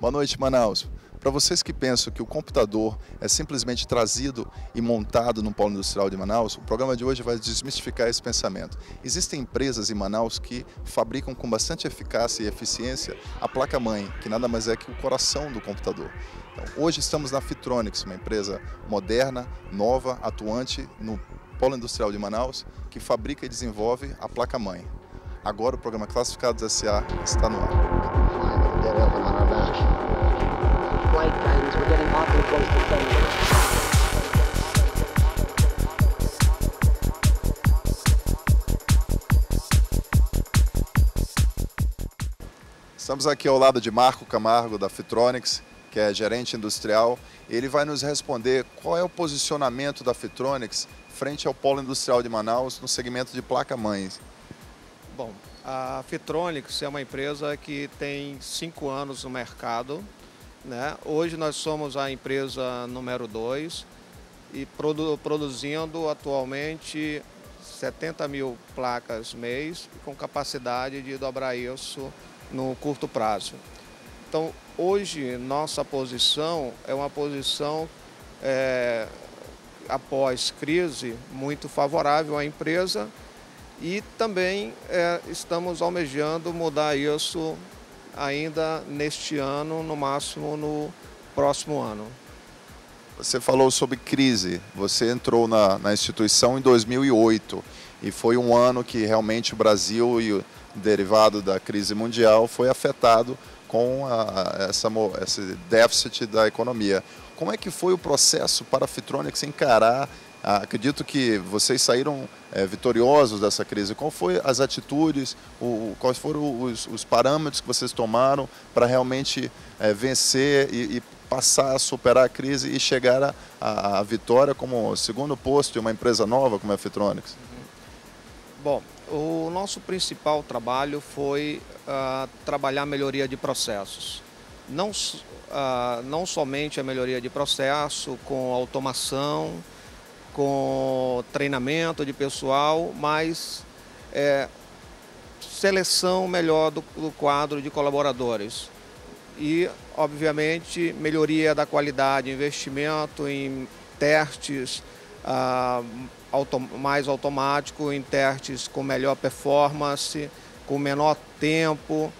Boa noite, Manaus. Para vocês que pensam que o computador é simplesmente trazido e montado no polo industrial de Manaus, o programa de hoje vai desmistificar esse pensamento. Existem empresas em Manaus que fabricam com bastante eficácia e eficiência a placa-mãe, que nada mais é que o coração do computador. Então, hoje estamos na Fitronics, uma empresa moderna, nova, atuante no polo industrial de Manaus, que fabrica e desenvolve a placa-mãe. Agora o programa Classificados S.A. está no ar. Flight guidance, we're getting awfully close to danger. Estamos aqui ao lado de Marco Camargo, da Fitronics, que é gerente industrial. Ele vai nos responder qual é o posicionamento da Fitronics frente ao polo industrial de Manaus no segmento de placa-mães. Bom, a Fitronics é uma empresa que tem 5 anos no mercado, né? Hoje nós somos a empresa número 2 e produzindo atualmente 70 mil placas mês, com capacidade de dobrar isso no curto prazo. Então, hoje, nossa posição é uma posição, após crise, muito favorável à empresa e também estamos almejando mudar isso ainda neste ano, no máximo no próximo ano. Você falou sobre crise, você entrou na instituição em 2008 e foi um ano que realmente o Brasil, e o derivado da crise mundial, foi afetado com esse déficit da economia. Como é que foi o processo para a Fitronics encarar? Acredito que vocês saíram vitoriosos dessa crise. Quais foram as atitudes, quais foram os parâmetros que vocês tomaram para realmente vencer e passar a superar a crise e chegar à vitória como segundo posto de uma empresa nova como a Fitronics? Bom, o nosso principal trabalho foi trabalhar a melhoria de processos. Não somente a melhoria de processo, com automação, com treinamento de pessoal, mas seleção melhor do quadro de colaboradores. E, obviamente, melhoria da qualidade, investimento em testes mais automático, em testes com melhor performance, com menor tempo.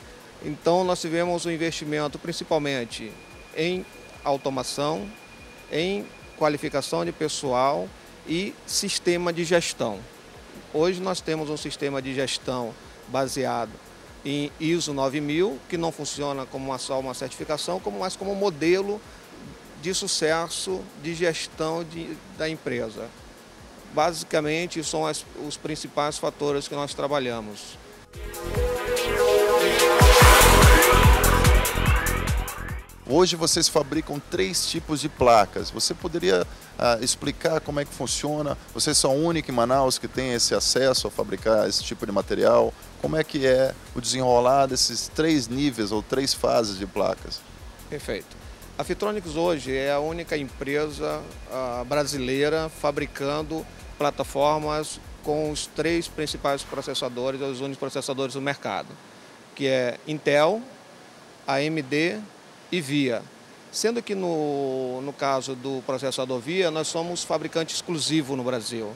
Então, nós tivemos um investimento principalmente em automação, em qualificação de pessoal e sistema de gestão. Hoje nós temos um sistema de gestão baseado em ISO 9000, que não funciona como só uma certificação, mas como modelo de sucesso de gestão da empresa. Basicamente, são os principais fatores que nós trabalhamos. Hoje vocês fabricam 3 tipos de placas. Você poderia explicar como é que funciona? Vocês são a única em Manaus que tem esse acesso a fabricar esse tipo de material. Como é que é o desenrolar desses 3 níveis ou 3 fases de placas? Perfeito. A Fitronics hoje é a única empresa brasileira fabricando plataformas com os 3 principais processadores, os únicos processadores do mercado, que é Intel, AMD e VIA. Sendo que no caso do processador VIA, nós somos fabricante exclusivo no Brasil.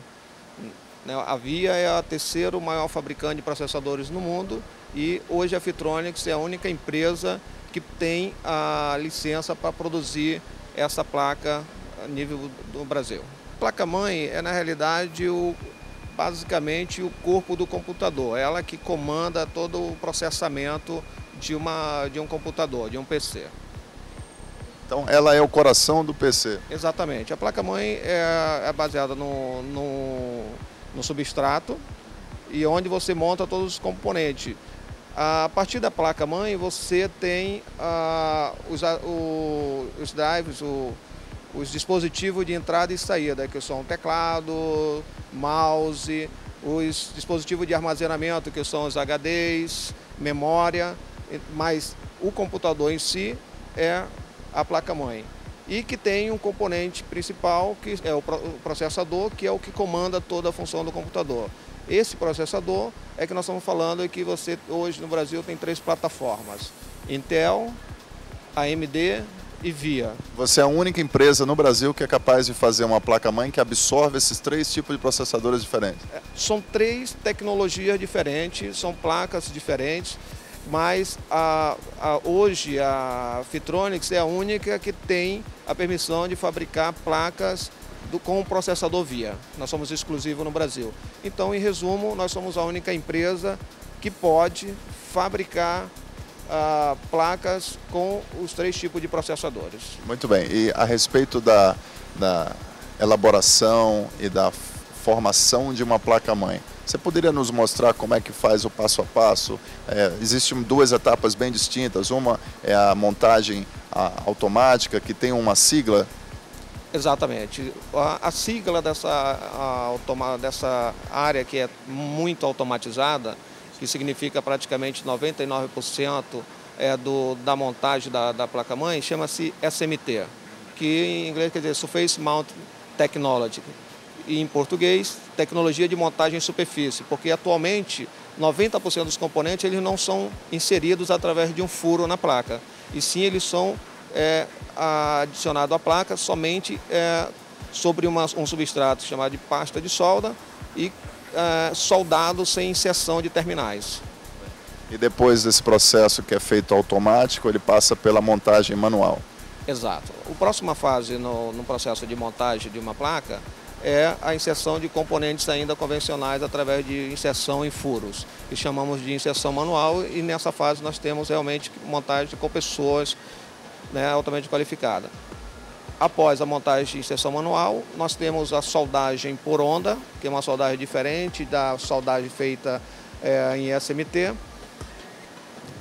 A VIA é a 3º maior fabricante de processadores no mundo e hoje a Fitronics é a única empresa que tem a licença para produzir essa placa a nível do Brasil. A placa-mãe é, na realidade, basicamente o corpo do computador. É ela que comanda todo o processamento de um computador, de um PC. Então ela é o coração do PC. Exatamente. A placa-mãe é baseada no substrato e onde você monta todos os componentes. A partir da placa-mãe você tem os drives, os dispositivos de entrada e saída, que são teclado, mouse, os dispositivos de armazenamento, que são os HDs, memória, mas o computador em si é a placa-mãe. E que tem um componente principal, que é o processador, que é o que comanda toda a função do computador. Esse processador é que nós estamos falando que você hoje no Brasil tem 3 plataformas: Intel, AMD e VIA. Você é a única empresa no Brasil que é capaz de fazer uma placa-mãe que absorve esses 3 tipos de processadores diferentes. São 3 tecnologias diferentes, são placas diferentes, mas hoje a Fitronics é a única que tem a permissão de fabricar placas com o processador VIA. Nós somos exclusivos no Brasil. Então, em resumo, nós somos a única empresa que pode fabricar placas com os 3 tipos de processadores. Muito bem. E a respeito da elaboração e da formação de uma placa-mãe, você poderia nos mostrar como é que faz o passo a passo? Existem 2 etapas bem distintas. Uma é a montagem automática, que tem uma sigla. Exatamente. A sigla dessa área que é muito automatizada, que significa praticamente 99% da montagem da placa-mãe, chama-se SMT, que em inglês quer dizer Surface Mount Technology, e em português, tecnologia de montagem em superfície, porque atualmente 90% dos componentes eles não são inseridos através de um furo na placa, e sim eles são adicionados à placa somente sobre um substrato chamado de pasta de solda e soldado sem inserção de terminais. E depois desse processo que é feito automático, ele passa pela montagem manual. Exato. A próxima fase no processo de montagem de uma placa é a inserção de componentes ainda convencionais através de inserção em furos, que chamamos de inserção manual, e nessa fase nós temos realmente montagem com pessoas altamente qualificadas. Após a montagem de inserção manual, nós temos a soldagem por onda, que é uma soldagem diferente da soldagem feita em SMT.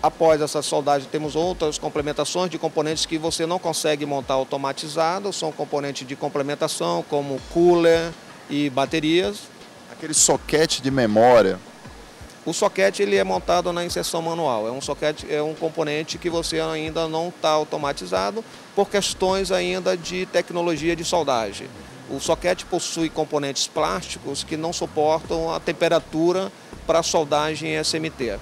Após essa soldagem, temos outras complementações de componentes que você não consegue montar automatizado, são componentes de complementação, como cooler e baterias. Aquele soquete de memória. O soquete ele é montado na inserção manual, é um componente que você ainda não está automatizado por questões ainda de tecnologia de soldagem. O soquete possui componentes plásticos que não suportam a temperatura para soldagem em SMT.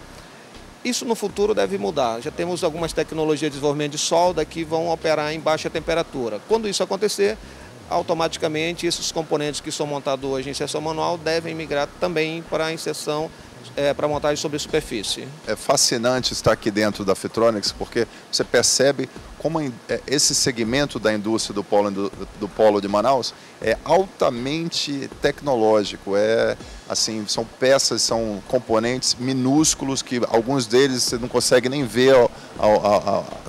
Isso no futuro deve mudar, já temos algumas tecnologias de desenvolvimento de solda que vão operar em baixa temperatura. Quando isso acontecer, automaticamente esses componentes que são montados hoje em inserção manual devem migrar também para a inserção para montagem sobre superfície. É fascinante estar aqui dentro da Fitronics, porque você percebe como esse segmento da indústria do polo de Manaus é altamente tecnológico. Assim, são peças, são componentes minúsculos que alguns deles você não consegue nem ver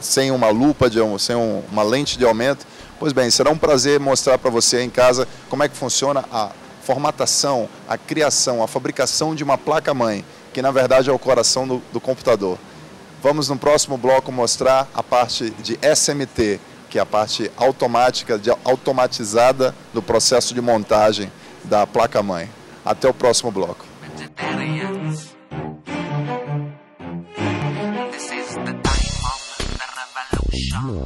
sem uma lupa, sem uma lente de aumento. Pois bem, será um prazer mostrar para você em casa como é que funciona a formatação, a criação, a fabricação de uma placa-mãe, que na verdade é o coração do computador. Vamos no próximo bloco mostrar a parte de SMT, que é a parte automática, automatizada do processo de montagem da placa-mãe. Até o próximo bloco. This is the time of the revolution.